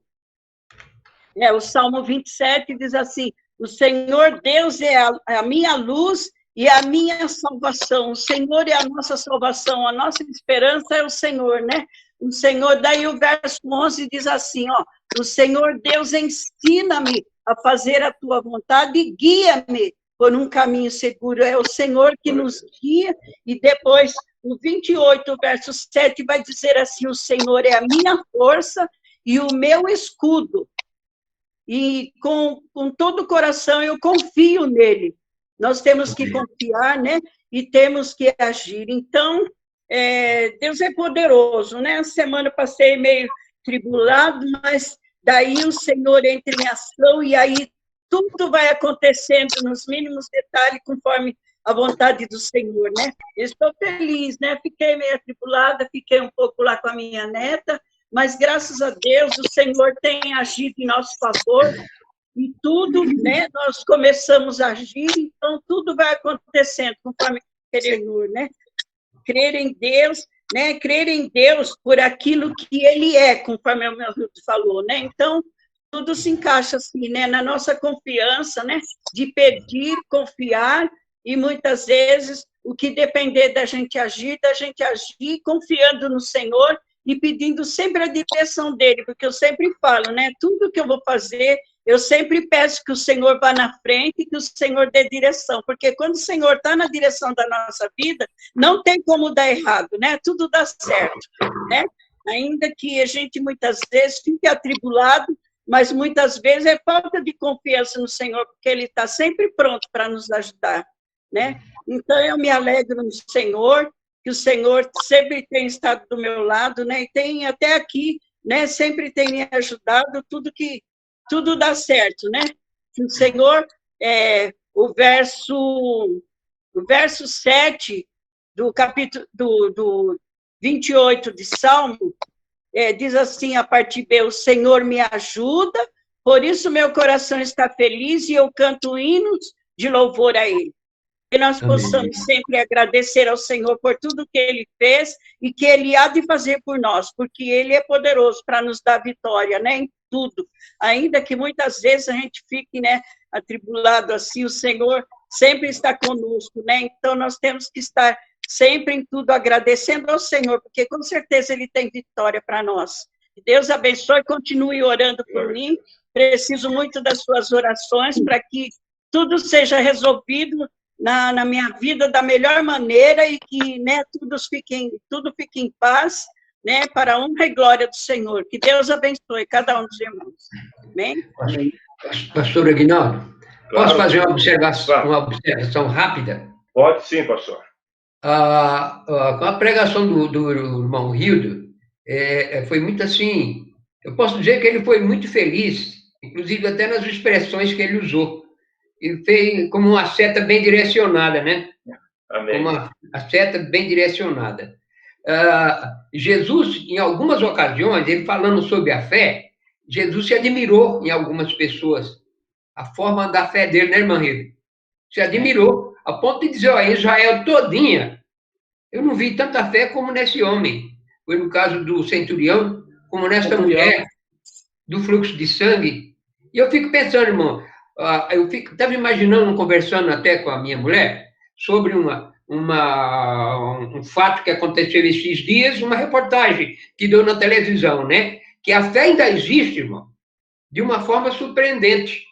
27, diz assim, o Senhor Deus é a minha luz e a minha salvação. O Senhor é a nossa salvação, a nossa esperança é o Senhor, né? O Senhor, daí o verso 11 diz assim, ó, o Senhor Deus ensina-me a fazer a tua vontade e guia-me por um caminho seguro. É o Senhor que nos guia. E depois, o 28, verso 7, vai dizer assim, o Senhor é a minha força e o meu escudo. E com todo o coração eu confio nele. Nós temos que confiar, né? E temos que agir. Então, Deus é poderoso, né? A semana eu passei meio tribulado, mas daí o Senhor entra em ação e aí tudo vai acontecendo nos mínimos detalhes conforme a vontade do Senhor, né? Estou feliz, né? Fiquei meio atribulada, fiquei um pouco lá com a minha neta, mas graças a Deus o Senhor tem agido em nosso favor e tudo, né? Nós começamos a agir, então tudo vai acontecendo conforme querer, né? Crer em Deus, né? Crer em Deus por aquilo que Ele é, conforme o meu Hilton falou, né? Então tudo se encaixa assim, né? Na nossa confiança, né? De pedir, confiar e muitas vezes o que depender da gente agir confiando no Senhor e pedindo sempre a direção dele, porque eu sempre falo, né? Tudo que eu vou fazer, eu sempre peço que o Senhor vá na frente e que o Senhor dê direção, porque quando o Senhor está na direção da nossa vida, não tem como dar errado, né? Tudo dá certo, né? Ainda que a gente muitas vezes fique atribulado, mas muitas vezes é falta de confiança no Senhor, porque Ele está sempre pronto para nos ajudar, né? Então, eu me alegro no Senhor, que o Senhor sempre tem estado do meu lado, né? E tem até aqui, né? Sempre tem me ajudado, tudo dá certo, né? O Senhor, o verso 7 do capítulo do 28 de Salmo, diz assim, a parte B, o Senhor me ajuda, por isso meu coração está feliz e eu canto hinos de louvor a Ele. Que nós possamos sempre agradecer ao Senhor por tudo que Ele fez e que Ele há de fazer por nós, porque Ele é poderoso para nos dar vitória, né, em tudo. Ainda que muitas vezes a gente fique, né, atribulado assim, o Senhor sempre está conosco, né, então nós temos que estar sempre em tudo agradecendo ao Senhor, porque com certeza Ele tem vitória para nós. Deus abençoe, continue orando por mim, preciso muito das suas orações para que tudo seja resolvido na minha vida da melhor maneira e que, né, tudo fique em paz, né, para a honra e glória do Senhor. Que Deus abençoe cada um dos irmãos. Amém? Pastor Aguinaldo, posso Claro. fazer uma observação, Claro. rápida? Pode sim, pastor. Com a pregação do irmão Hildo, foi muito assim, eu posso dizer que ele foi muito feliz, inclusive até nas expressões que ele usou. E fez como uma seta bem direcionada, né? Amém. Uma seta bem direcionada. Jesus, em algumas ocasiões, ele falando sobre a fé, Jesus se admirou em algumas pessoas, a forma da fé dele, né, irmã Hildo? Se admirou, a ponto de dizer, ó, Israel todinha, eu não vi tanta fé como nesse homem. Foi no caso do centurião, como nesta mulher, do fluxo de sangue. E eu fico pensando, irmão, eu estava imaginando, conversando até com a minha mulher, sobre um fato que aconteceu esses dias, uma reportagem que deu na televisão, né? Que a fé ainda existe, irmão, de uma forma surpreendente.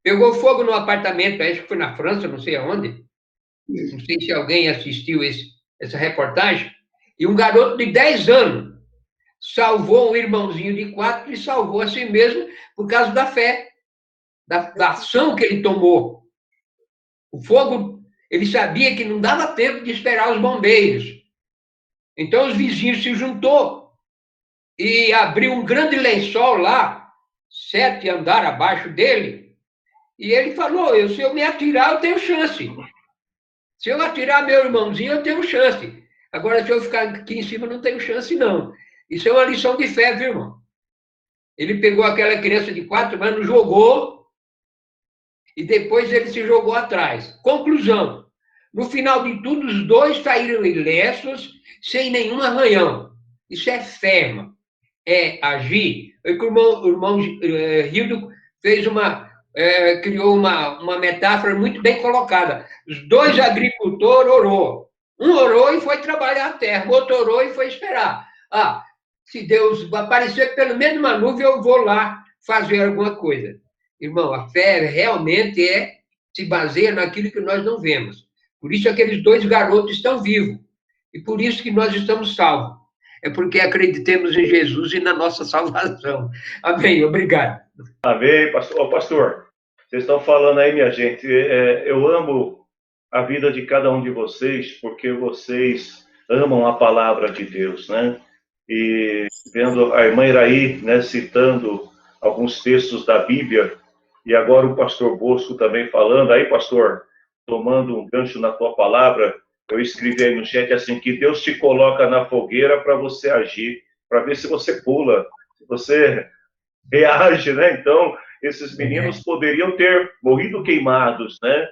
Pegou fogo no apartamento, acho que foi na França, não sei aonde. Não sei se alguém assistiu essa reportagem. E um garoto de 10 anos salvou um irmãozinho de 4 e salvou a si mesmo por causa da fé, da ação que ele tomou. O fogo, ele sabia que não dava tempo de esperar os bombeiros. Então, os vizinhos se juntou e abriu um grande lençol lá, 7 andares abaixo dele, e ele falou, se eu me atirar, eu tenho chance. Se eu atirar meu irmãozinho, eu tenho chance. Agora, se eu ficar aqui em cima, não tenho chance, não. Isso é uma lição de fé, viu, irmão? Ele pegou aquela criança de 4 anos, jogou, e depois ele se jogou atrás. Conclusão, no final de tudo, os dois saíram ilesos, sem nenhum arranhão. Isso é fé, irmão. É agir. O irmão Hildo fez criou uma metáfora muito bem colocada. Os 2 agricultores orou. Um orou e foi trabalhar a terra, o outro orou e foi esperar. Se Deus aparecer pelo menos uma nuvem, eu vou lá fazer alguma coisa. Irmão, a fé realmente se baseia naquilo que nós não vemos. Por isso aqueles 2 garotos estão vivos. E por isso que nós estamos salvos. É porque acreditemos em Jesus e na nossa salvação. Amém. Obrigado. Amém, pastor. Ô, pastor, vocês estão falando aí, minha gente, eu amo a vida de cada um de vocês, porque vocês amam a palavra de Deus, né? E vendo a irmã Iraí, né, citando alguns textos da Bíblia, e agora o pastor Bosco também falando, aí, pastor, tomando um gancho na tua palavra, eu escrevi aí no chat assim, que Deus te coloca na fogueira para você agir, para ver se você pula, se você reage, né? Então, esses meninos poderiam ter morrido queimados, né?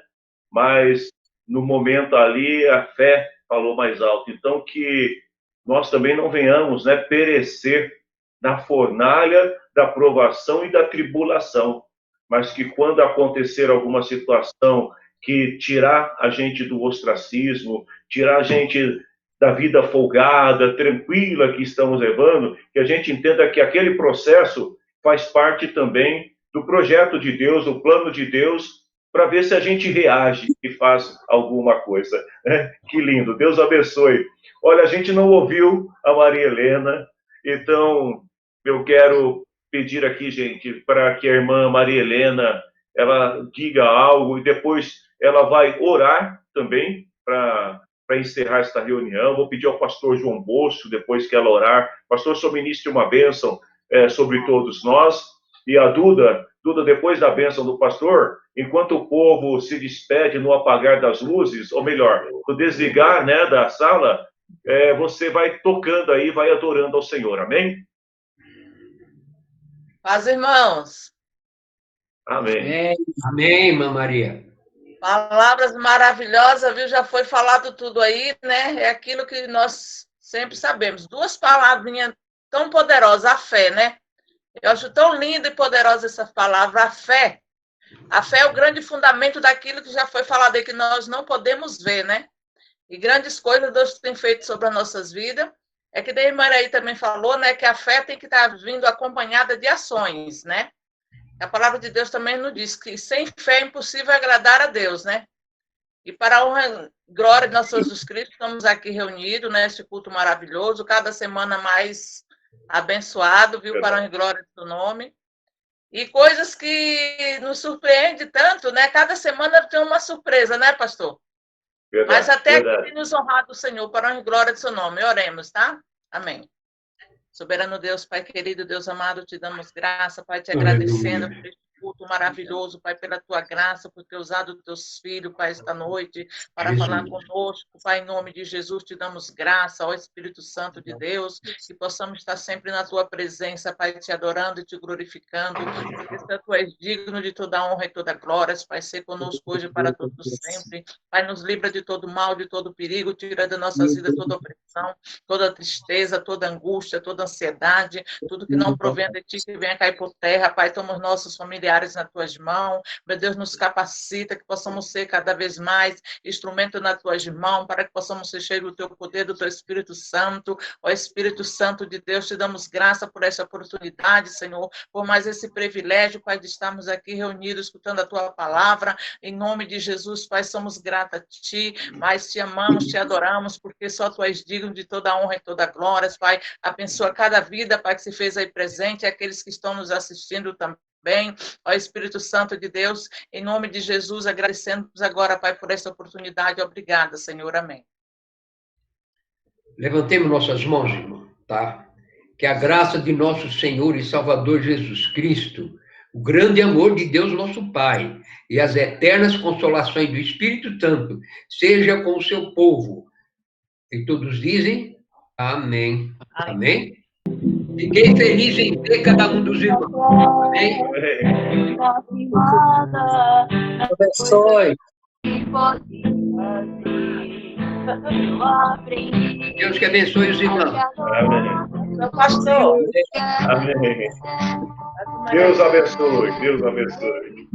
Mas, no momento ali, a fé falou mais alto. Então, que nós também não venhamos, né, perecer na fornalha da provação e da tribulação, mas que quando acontecer alguma situação que tirar a gente do ostracismo, tirar a gente da vida folgada, tranquila que estamos levando, que a gente entenda que aquele processo faz parte também do projeto de Deus, do plano de Deus, para ver se a gente reage e faz alguma coisa. Que lindo, Deus abençoe. Olha, a gente não ouviu a Maria Helena, então eu quero pedir aqui, gente, para que a irmã Maria Helena, ela diga algo e depois ela vai orar também para encerrar esta reunião. Vou pedir ao pastor João Bosco, depois que ela orar. Pastor, só ministre uma bênção sobre todos nós. E a Duda, depois da bênção do pastor, enquanto o povo se despede no apagar das luzes, ou melhor, no desligar, né, da sala, você vai tocando aí, vai adorando ao Senhor. Amém? Paz, irmãos. Amém. Amém, irmã Maria. Palavras maravilhosas, viu? Já foi falado tudo aí, né? É aquilo que nós sempre sabemos. 2 palavrinhas tão poderosas, a fé, né? Eu acho tão linda e poderosa essa palavra, a fé. A fé é o grande fundamento daquilo que já foi falado aí, que nós não podemos ver, né? E grandes coisas Deus tem feito sobre as nossas vidas. É que daí Maraí também falou, né, que a fé tem que estar vindo acompanhada de ações, né? A palavra de Deus também nos diz que sem fé é impossível agradar a Deus, né? E para a honra e glória de nosso Jesus Cristo, estamos aqui reunidos neste culto maravilhoso, cada semana mais abençoado, viu? Para a honra e glória do seu nome. E coisas que nos surpreendem tanto, né? Cada semana tem uma surpresa, né, pastor? Verdade, Mas até verdade. aqui nos honrar do Senhor, para a honra e glória do seu nome. Oremos, tá? Amém. Soberano Deus, Pai querido, Deus amado, te damos graça, Pai, te agradecendo por este culto maravilhoso, Pai, pela tua graça, por ter usado os teus filhos, Pai, esta noite, para falar conosco, Pai, em nome de Jesus, te damos graça, ó Espírito Santo de Deus, que possamos estar sempre na tua presença, Pai, te adorando e te glorificando, porque tu és digno de toda honra e toda glória, Pai, ser conosco hoje para todo sempre, Pai, nos livra de todo mal, de todo perigo, tira da nossas vidas toda opressão, toda tristeza, toda angústia, toda ansiedade, tudo que não provém de ti, que venha cair por terra, Pai, toma os nossos familiares nas tuas mãos, meu Deus, nos capacita, que possamos ser cada vez mais instrumento nas tuas mãos, para que possamos ser cheios do teu poder, do teu Espírito Santo, ó Espírito Santo de Deus, te damos graça por essa oportunidade, Senhor, por mais esse privilégio, Pai, de estarmos aqui reunidos, escutando a tua palavra, em nome de Jesus, Pai, somos gratos a ti, mas te amamos, te adoramos, porque só tu és digno de toda honra e toda glória, Pai, abençoa cada vida, Pai, que se fez aí presente, e aqueles que estão nos assistindo também, ó Espírito Santo de Deus, em nome de Jesus, agradecemos agora, Pai, por essa oportunidade, obrigada, Senhor, amém. Levantemos nossas mãos, irmão, tá? Que a graça de nosso Senhor e Salvador Jesus Cristo, o grande amor de Deus, nosso Pai, e as eternas consolações do Espírito Santo, seja com o seu povo. E todos dizem, amém. Amém? Fiquei feliz em ver cada um dos irmãos. Amém? Abençoe. Deus que abençoe os irmãos. Amém. Meu pastor. Amém. Deus abençoe, Deus abençoe.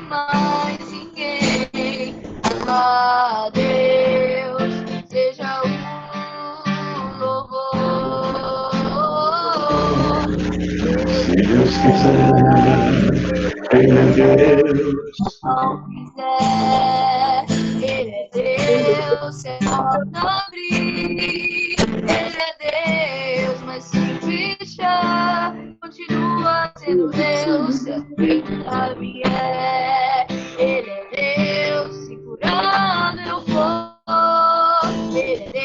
Mais ninguém. A Deus seja o louvor. Se Deus quiser, Ele é Deus. Não quiser, Ele é Deus. Se a porta abrir, Ele é Deus. Mas se fechar, continua sendo Deus. Se a porta vier, Ele é Deus. Segurando eu vou. Ele é